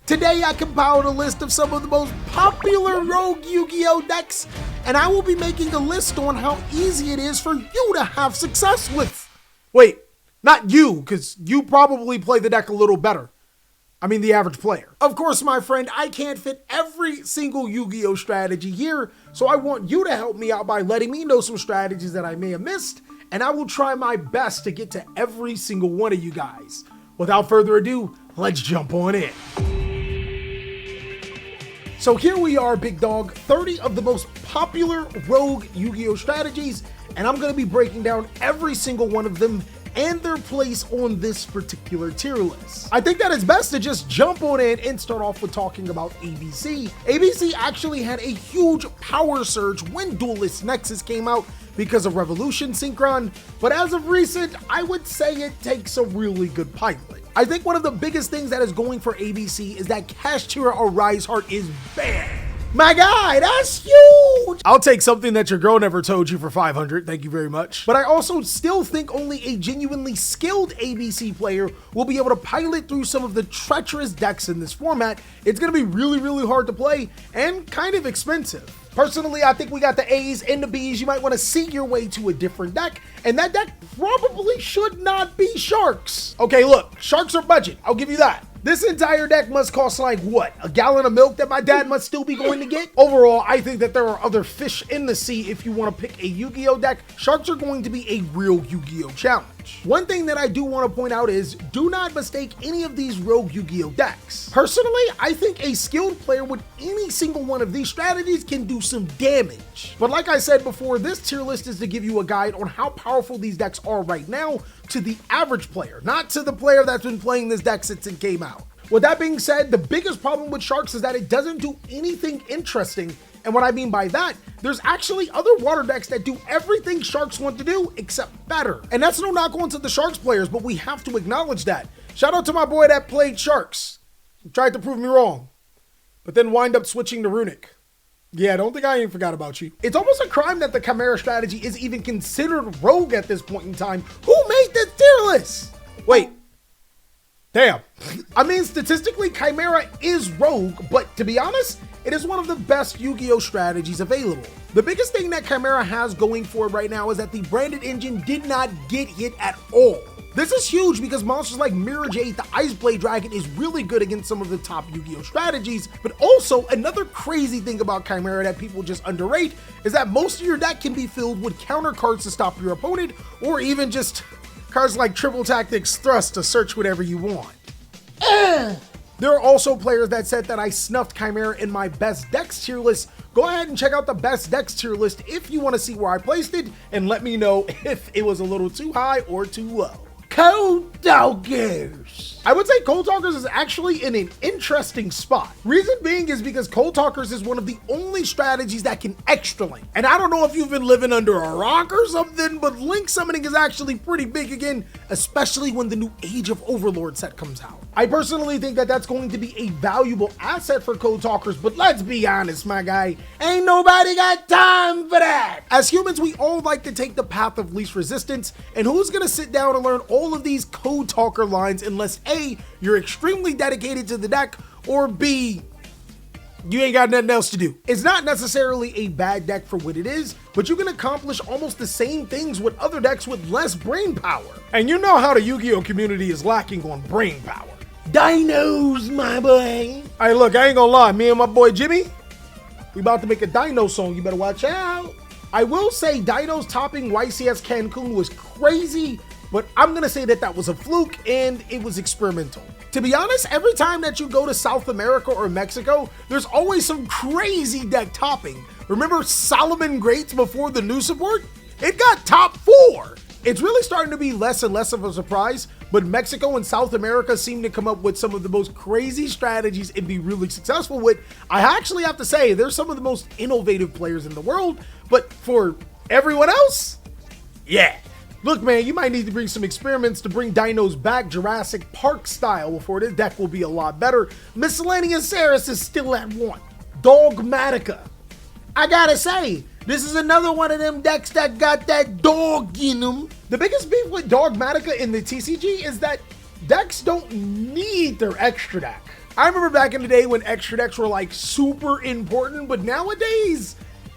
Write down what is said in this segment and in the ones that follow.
Today I compiled a list of some of the most popular rogue Yu-Gi-Oh decks, and I will be making a list on how easy it is for you to have success with. Wait, not you, because you probably play the deck a little better. I mean the average player. Of course, my friend, I can't fit every single Yu-Gi-Oh strategy here, so I want you to help me out by letting me know some strategies that I may have missed, and I will try my best to get to every single one of you guys. Without further ado, let's jump on in. So here we are, big dog, 30 of the most popular rogue Yu-Gi-Oh strategies, and I'm going to be breaking down every single one of them and their place on this particular tier list. I think that it's best to just jump on in and start off with talking about ABC. ABC actually had a huge power surge when Duelist Nexus came out because of Revolution Synchron, but as of recent, I would say it takes a really good pilot. I think one of the biggest things that is going for ABC is that Kashtira or Rise Heart is banned. My guy, that's huge! I'll take something that your girl never told you for 500, thank you very much. But I also still think only a genuinely skilled ABC player will be able to pilot through some of the treacherous decks in this format. It's gonna be really hard to play and kind of expensive. Personally, I think we got the A's and the B's. You might want to seek your way to a different deck, and that deck probably should not be Sharks. Okay, look, Sharks are budget, I'll give you that. This entire deck must cost like what? A gallon of milk that my dad must still be going to get? Overall, I think that there are other fish in the sea if you want to pick a Yu-Gi-Oh deck. Sharks are going to be a real Yu-Gi-Oh challenge. One thing that I do want to point out is do not mistake any of these rogue Yu-Gi-Oh decks. Personally, I think a skilled player with any single one of these strategies can do some damage. But like I said before, this tier list is to give you a guide on how powerful these decks are right now to the average player, not to the player that's been playing this deck since it came out. With that being said, the biggest problem with Sharks is that it doesn't do anything interesting. And what I mean by that, there's actually other water decks that do everything Sharks want to do except better. And that's no knock on to the Sharks players, but we have to acknowledge that. Shout out to my boy that played Sharks. He tried to prove me wrong, but then wind up switching to Runic. Yeah, don't think I ain't forgot about you. It's almost a crime that the Chimera strategy is even considered rogue at this point in time. Who made this tier list? Wait. Damn. I mean, statistically, Chimera is rogue, but to be honest, it is one of the best Yu-Gi-Oh strategies available. The biggest thing that Chimera has going for it right now is that the branded engine did not get hit at all. This is huge because monsters like Mirror Jade, the Ice Blade Dragon is really good against some of the top Yu-Gi-Oh strategies, but also another crazy thing about Chimera that people just underrate is that most of your deck can be filled with counter cards to stop your opponent, or even just cards like Triple Tactics Thrust to search whatever you want. There are also players that said that I snuffed Chimera in my best decks tier list. Go ahead and check out the best decks tier list if you want to see where I placed it, and let me know if it was a little too high or too low. Cold Talkers. I would say Cold Talkers is actually in an interesting spot. Reason being is because Cold Talkers is one of the only strategies that can extra link. And I don't know if you've been living under a rock or something, but link summoning is actually pretty big again, especially when the new Age of Overlord set comes out. I personally think that that's going to be a valuable asset for Cold Talkers, but let's be honest, my guy, ain't nobody got time for that. As humans, we all like to take the path of least resistance, and who's gonna sit down and learn all of these Code Talker lines unless A, you're extremely dedicated to the deck, or B, you ain't got nothing else to do. It's not necessarily a bad deck for what it is, but you can accomplish almost the same things with other decks with less brain power. And you know how the Yu-Gi-Oh community is lacking on brain power. Dinos, my boy. Hey, look, I ain't gonna lie, me and my boy Jimmy, we about to make a Dino song, you better watch out. I will say Dinos topping YCS Cancun was crazy, but I'm gonna say that that was a fluke and it was experimental. To be honest, every time that you go to South America or Mexico, there's always some crazy deck topping. Remember Salamangreat before the new support? It got top 4. It's really starting to be less and less of a surprise, but Mexico and South America seem to come up with some of the most crazy strategies and be really successful with. I actually have to say, they're some of the most innovative players in the world, but for everyone else, yeah. Look, man, you might need to bring some experiments to bring Dinos back Jurassic Park style before this deck will be a lot better. Miscellaneous Saris is still at 1. Dogmatika. I gotta say, this is another one of them decks that got that dog in them. The biggest beef with Dogmatika in the TCG is that decks don't need their extra deck. I remember back in the day when extra decks were like super important, but nowadays,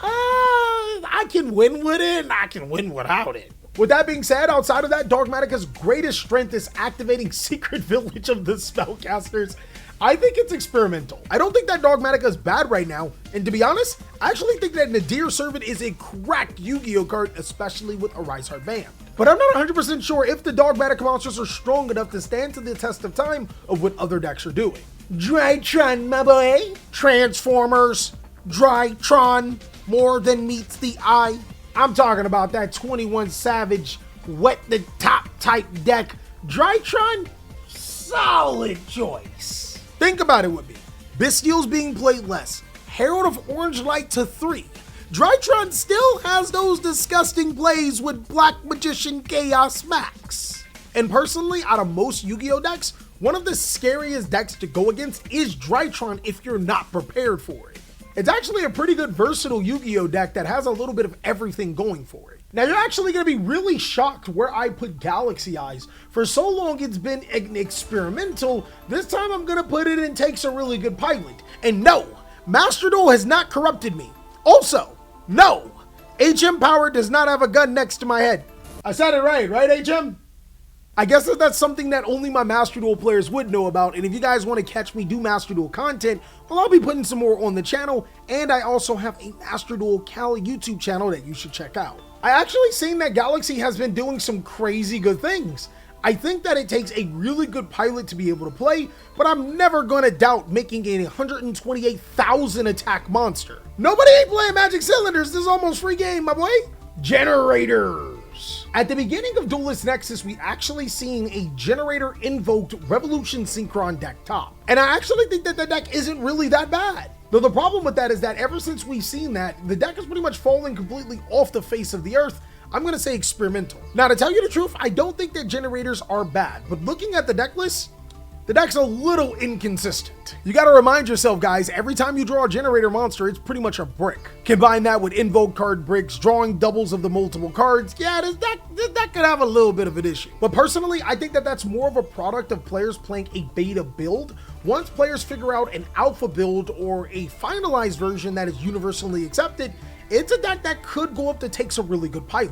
I can win with it and I can win without it. With that being said, outside of that, Dogmatika's greatest strength is activating Secret Village of the Spellcasters. I think it's experimental. I don't think that Dogmatika is bad right now, and to be honest, I actually think that Nadir Servant is a cracked Yu-Gi-Oh card, especially with a Rise Heart Band. But I'm not 100% sure if the Dogmatika monsters are strong enough to stand to the test of time of what other decks are doing. Drytron, my boy. Transformers. Drytron. More than meets the eye. I'm talking about that 21 Savage, wet the top type deck. Drytron, solid choice. Think about it with me. Bestial's being played less. Herald of Orange Light to 3. Drytron still has those disgusting plays with Black Magician Chaos Max. And personally, out of most Yu-Gi-Oh decks, one of the scariest decks to go against is Drytron if you're not prepared for it. It's actually a pretty good versatile Yu-Gi-Oh deck that has a little bit of everything going for it. Now you're actually going to be really shocked where I put Galaxy Eyes. For so long it's been an experimental, this time I'm going to put it in Takes a Really Good Pilot. And no, Master Duel has not corrupted me. Also, no, HM Power does not have a gun next to my head. I said it right, HM? I guess that that's something that only my Master Duel players would know about, and if you guys want to catch me do Master Duel content, well, I'll be putting some more on the channel, and I also have a Master Duel Cali YouTube channel that you should check out. I actually seen that Galaxy has been doing some crazy good things. I think that it takes a really good pilot to be able to play, but I'm never going to doubt making a 128,000 attack monster. Nobody ain't playing Magic Cylinders, this is almost free game, my boy. Generaider. At the beginning of Duelist Nexus, we actually seen a Generaider invoked Revolution Synchron deck top. And I actually think that the deck isn't really that bad. Though the problem with that is that ever since we've seen that, the deck is pretty much falling completely off the face of the earth. I'm going to say experimental. Now, to tell you the truth, I don't think that Generators are bad, but looking at the deck list, the deck's a little inconsistent. You gotta remind yourself, guys, every time you draw a Generator monster, it's pretty much a brick. Combine that with invoke card bricks, drawing doubles of the multiple cards, yeah, this deck could have a little bit of an issue. But personally, I think that that's more of a product of players playing a beta build. Once players figure out an alpha build or a finalized version that is universally accepted, it's a deck that could go up to Takes a Really Good Pilot.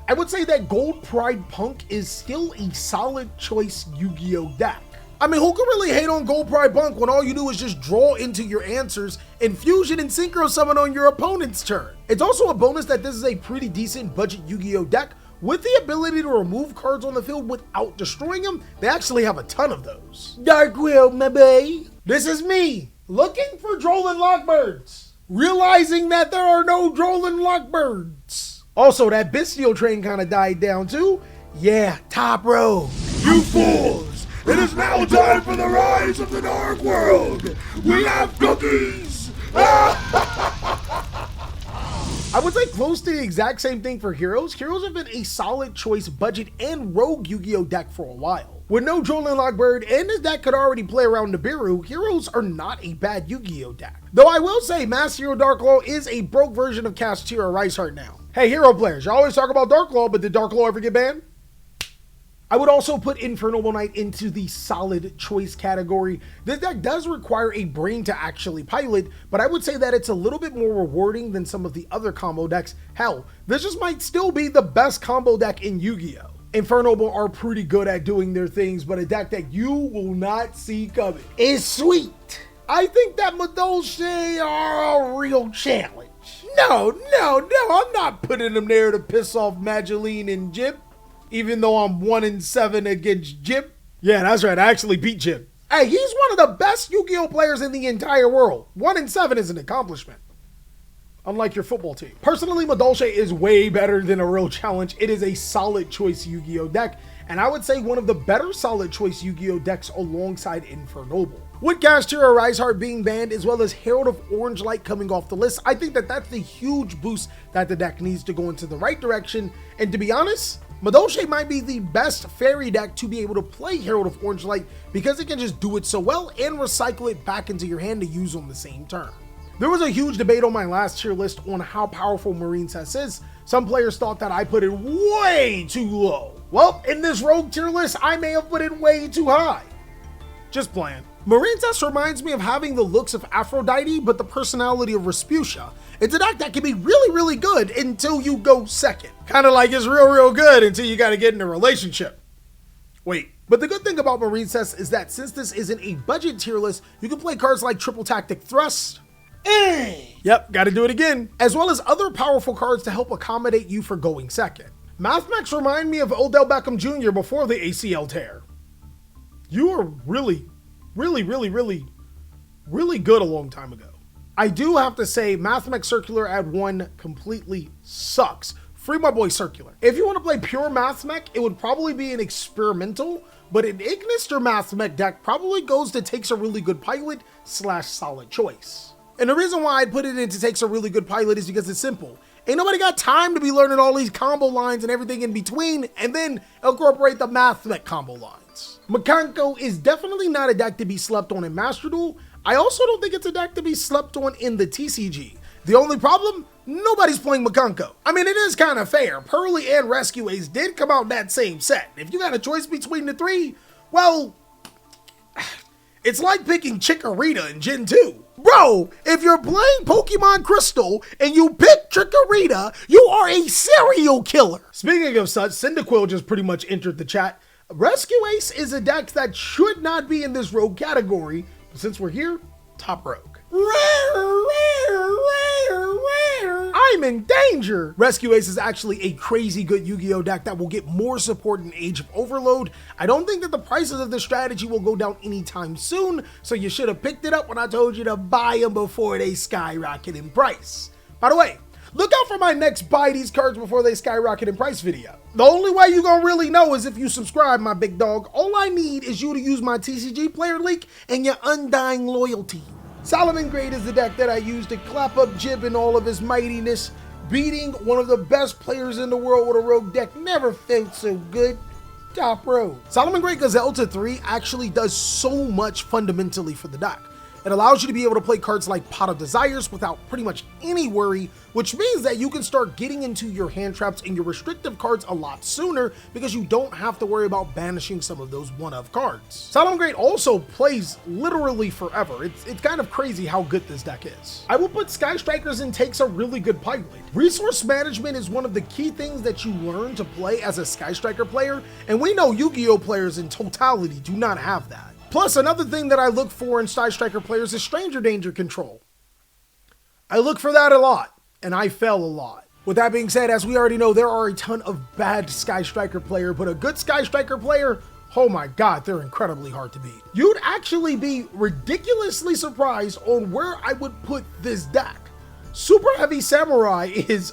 I would say that Gold Pride Punk is still a solid choice Yu-Gi-Oh deck. I mean, who can really hate on Gold Pride Punk when all you do is just draw into your answers and fusion and synchro summon on your opponent's turn? It's also a bonus that this is a pretty decent budget Yu-Gi-Oh deck with the ability to remove cards on the field without destroying them. They actually have a ton of those. Dark Will, my boy. This is me, looking for Droll and Lockbirds, realizing that there are no Droll and Lockbirds. Also, that Bestial train kind of died down too. Yeah, top row. You fools! It is now time for the rise of the Dark World! We have cookies! I would say close to the exact same thing for Heroes. Heroes have been a solid choice budget and rogue Yu-Gi-Oh deck for a while. With no Droll and Lockbird, and this deck could already play around Nibiru, Heroes are not a bad Yu-Gi-Oh deck. Though I will say Master Hero Dark Law is a broke version of Castira Rice Heart now. Hey, Hero players, you always talk about Dark Law, but did Dark Law ever get banned? I would also put Infernoble Knight into the solid choice category. This deck does require a brain to actually pilot, but I would say that it's a little bit more rewarding than some of the other combo decks. Hell, this just might still be the best combo deck in Yu-Gi-Oh! Infernoble are pretty good at doing their things, but a deck that you will not see coming is Sweet. I think that Madolche are a real challenge. No, I'm not putting them there to piss off Mageline and Jib. Even though I'm 1-7 against Jib. Yeah, that's right, I actually beat Jib. Hey, he's one of the best Yu-Gi-Oh players in the entire world. 1-7 is an accomplishment. Unlike your football team. Personally, Madolche is way better than a real challenge. It is a solid choice Yu-Gi-Oh deck, and I would say one of the better solid choice Yu-Gi-Oh decks alongside Infernoble. With Castira Rise Heart being banned, as well as Herald of Orange Light coming off the list, I think that that's the huge boost that the deck needs to go into the right direction, and to be honest, Madolche might be the best fairy deck to be able to play Herald of Orange Light because it can just do it so well and recycle it back into your hand to use on the same turn. There was a huge debate on my last tier list on how powerful Marincess is. Some players thought that I put it way too low. Well, in this rogue tier list, I may have put it way too high. Just playing. Marincess reminds me of having the looks of Aphrodite, but the personality of Respucia. It's a deck that can be really, really good until you go second. Kind of like it's real, real good until you gotta get in a relationship. Wait. But the good thing about Marincess is that since this isn't a budget tier list, you can play cards like Triple Tactic Thrust. Yep, gotta do it again. As well as other powerful cards to help accommodate you for going second. Mathmech remind me of Odell Beckham Jr. before the ACL tear. You were really good a long time ago. I do have to say, Mathmech Circular Ad 1 completely sucks. Free my boy Circular. If you want to play pure Mathmech, it would probably be an experimental, but an Ignister Mathmech deck probably goes to Takes a Really Good Pilot / Solid Choice. And the reason why I'd put it into Takes a Really Good Pilot is because it's simple. Ain't nobody got time to be learning all these combo lines and everything in between, and then incorporate the Mathmech combo lines. Mekk-Knight is definitely not a deck to be slept on in Master Duel. I also don't think it's a deck to be slept on in the TCG. The only problem? Nobody's playing Mekk-Knight. I mean, it is kind of fair. Pearly and Rescue-ACE did come out in that same set. If you got a choice between the three, well, it's like picking Chikorita in Gen 2. Bro, if you're playing Pokemon Crystal and you pick Chikorita, you are a serial killer. Speaking of such, Cyndaquil just pretty much entered the chat. Rescue-ACE is a deck that should not be in this rogue category, but since we're here, top rogue. I'm in danger! Rescue-ACE is actually a crazy good Yu-Gi-Oh deck that will get more support in Age of Overload. I don't think that the prices of this strategy will go down anytime soon, so you should have picked it up when I told you to buy them before they skyrocket in price. By the way, look out for my next buy these cards before they skyrocket in price video. The only way you gonna really know is if you subscribe, my big dog. All I need is you to use my TCG player link and your undying loyalty. Salamangreat is the deck that I use to clap up Jib in all of his mightiness. Beating one of the best players in the world with a rogue deck never felt so good. Top rogue. Salamangreat Gazelle to 3 actually does so much fundamentally for the deck. It allows you to be able to play cards like Pot of Desires without pretty much any worry, which means that you can start getting into your hand traps and your restrictive cards a lot sooner because you don't have to worry about banishing some of those one-of cards. Salamangreat also plays literally forever. It's kind of crazy how good this deck is. I will put Sky Strikers in Takes a Really Good Pilot. Resource management is one of the key things that you learn to play as a Sky Striker player, and we know Yu-Gi-Oh players in totality do not have that. Plus, another thing that I look for in Sky Striker players is Stranger Danger control. I look for that a lot, and I fail a lot. With that being said, as we already know, there are a ton of bad Sky Striker players, but a good Sky Striker player, oh my god, they're incredibly hard to beat. You'd actually be ridiculously surprised on where I would put this deck. Super Heavy Samurai is,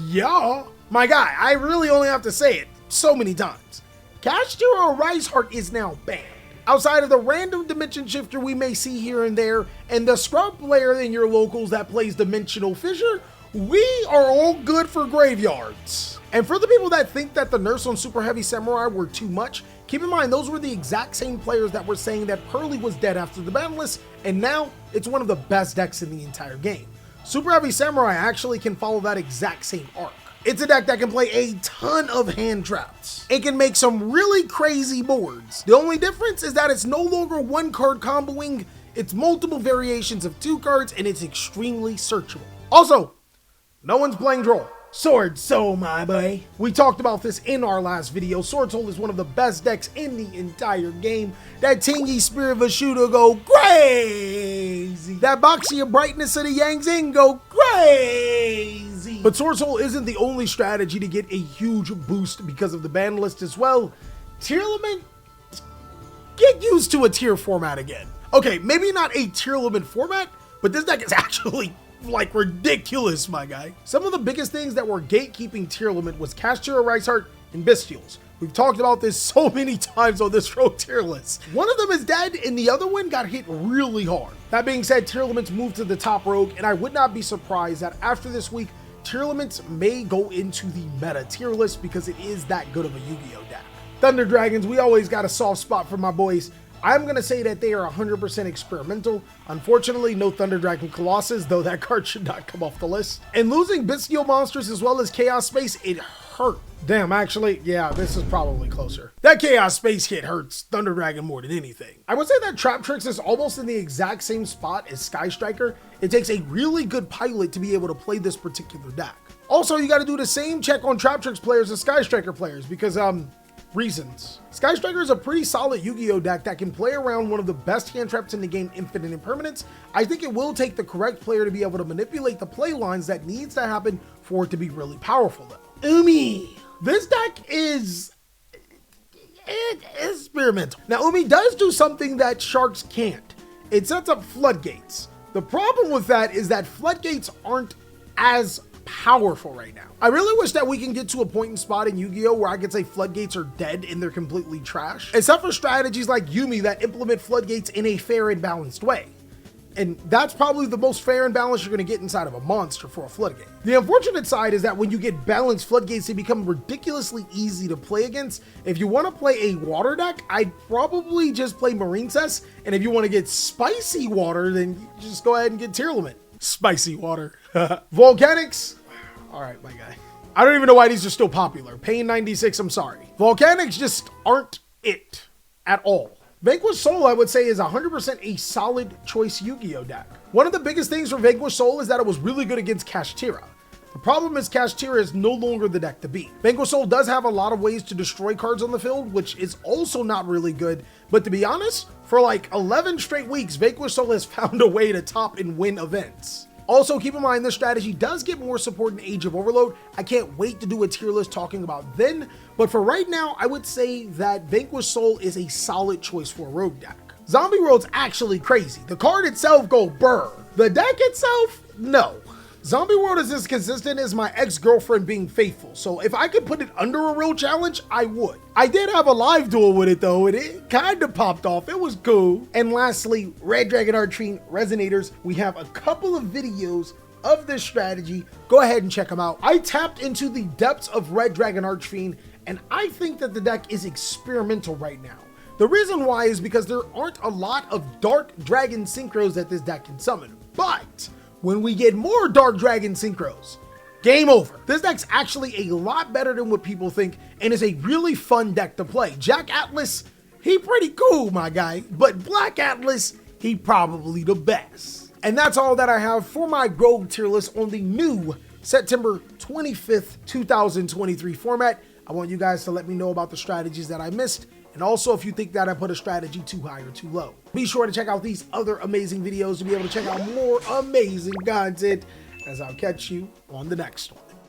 yeah. My guy, I really only have to say it so many times. Castro Rice Heart is now banned. Outside of the random dimension shifter we may see here and there, and the scrub player in your locals that plays Dimensional Fissure, we are all good for graveyards. And for the people that think that the nerfs on Super Heavy Samurai were too much, keep in mind those were the exact same players that were saying that Pearly was dead after the ban list, and now it's one of the best decks in the entire game. Super Heavy Samurai actually can follow that exact same arc. It's a deck that can play a ton of hand traps. It can make some really crazy boards. The only difference is that it's no longer one card comboing, it's multiple variations of 2 cards, and it's extremely searchable. Also, no one's playing Droll. Sword Soul, my boy. We talked about this in our last video. Sword Soul is one of the best decks in the entire game. That Tingy Spirit of a Shooter go crazy. That Boxy of Brightness of the Yang Zing go crazy. But Sword Soul isn't the only strategy to get a huge boost because of the ban list as well. Tearlaments, get used to a tier format again. Okay, maybe not a Tearlaments format, but this deck is actually like ridiculous, my guy. Some of the biggest things that were gatekeeping Tearlaments was Castro Rice Heart and Bestials. We've talked about this so many times on this rogue tier list. One of them is dead and the other one got hit really hard. That being said, Tearlaments moved to the top rogue, and I would not be surprised that after this week, Tearlaments may go into the meta tier list because it is that good of a Yu-Gi-Oh deck. Thunder Dragons, we always got a soft spot for my boys. I'm going to say that they are 100% experimental. Unfortunately, no Thunder Dragon Colossus, though that card should not come off the list. And losing Bestial monsters as well as Chaos Space, it hurt. Damn, actually, yeah, this is probably closer. That Chaos Space hit hurts Thunder Dragon more than anything. I would say that Trap Tricks is almost in the exact same spot as Sky Striker. It takes a really good pilot to be able to play this particular deck. Also, you got to do the same check on Trap Tricks players as Sky Striker players because, reasons. Sky Striker is a pretty solid Yu-Gi-Oh deck that can play around one of the best hand traps in the game, Infinite Impermanence. I think it will take the correct player to be able to manipulate the play lines that needs to happen for it to be really powerful though. Umi. This deck is experimental. Now, Umi does do something that Sharks can't. It sets up floodgates. The problem with that is that floodgates aren't as powerful right now. I really wish that we can get to a point and spot in Yu-Gi-Oh where I could say floodgates are dead and they're completely trash, except for strategies like Yumi that implement floodgates in a fair and balanced way. And that's probably the most fair and balanced you're going to get inside of a monster for a floodgate. The unfortunate side is that when you get balanced floodgates, they become ridiculously easy to play against. If you want to play a water deck, I'd probably just play Marincess. And if you want to get spicy water, then you just go ahead and get Tearlaments. Spicy water. Volcanics. All right, my guy. I don't even know why these are still popular. Pain 96, I'm sorry. Volcanics just aren't it at all. Vanquish Soul, I would say, is 100% a solid choice Yu-Gi-Oh deck. One of the biggest things for Vanquish Soul is that it was really good against Kashtira. The problem is Kashtira is no longer the deck to beat. Vanquish Soul does have a lot of ways to destroy cards on the field, which is also not really good. But to be honest, for like 11 straight weeks, Vanquish Soul has found a way to top and win events. Also, keep in mind, this strategy does get more support in Age of Overload. I can't wait to do a tier list talking about then, but for right now, I would say that Vanquish Soul is a solid choice for a rogue deck. Zombie World's actually crazy. The card itself go burr. The deck itself, no. Zombie World is as consistent as my ex-girlfriend being faithful, so if I could put it under a real challenge, I would. I did have a live duel with it though, and it kind of popped off. It was cool. And lastly, Red Dragon Archfiend Resonators. We have a couple of videos of this strategy. Go ahead and check them out. I tapped into the depths of Red Dragon Archfiend, and I think that the deck is experimental right now. The reason why is because there aren't a lot of Dark Dragon Synchros that this deck can summon, but when we get more Dark Dragon Synchros, game over. This deck's actually a lot better than what people think and is a really fun deck to play. Jack Atlas, he pretty cool, my guy, but Black Atlas, he probably the best. And that's all that I have for my Rogue tier list on the new September 25th, 2023 format. I want you guys to let me know about the strategies that I missed, and also if you think that I put a strategy too high or too low. Be sure to check out these other amazing videos to be able to check out more amazing content, as I'll catch you on the next one.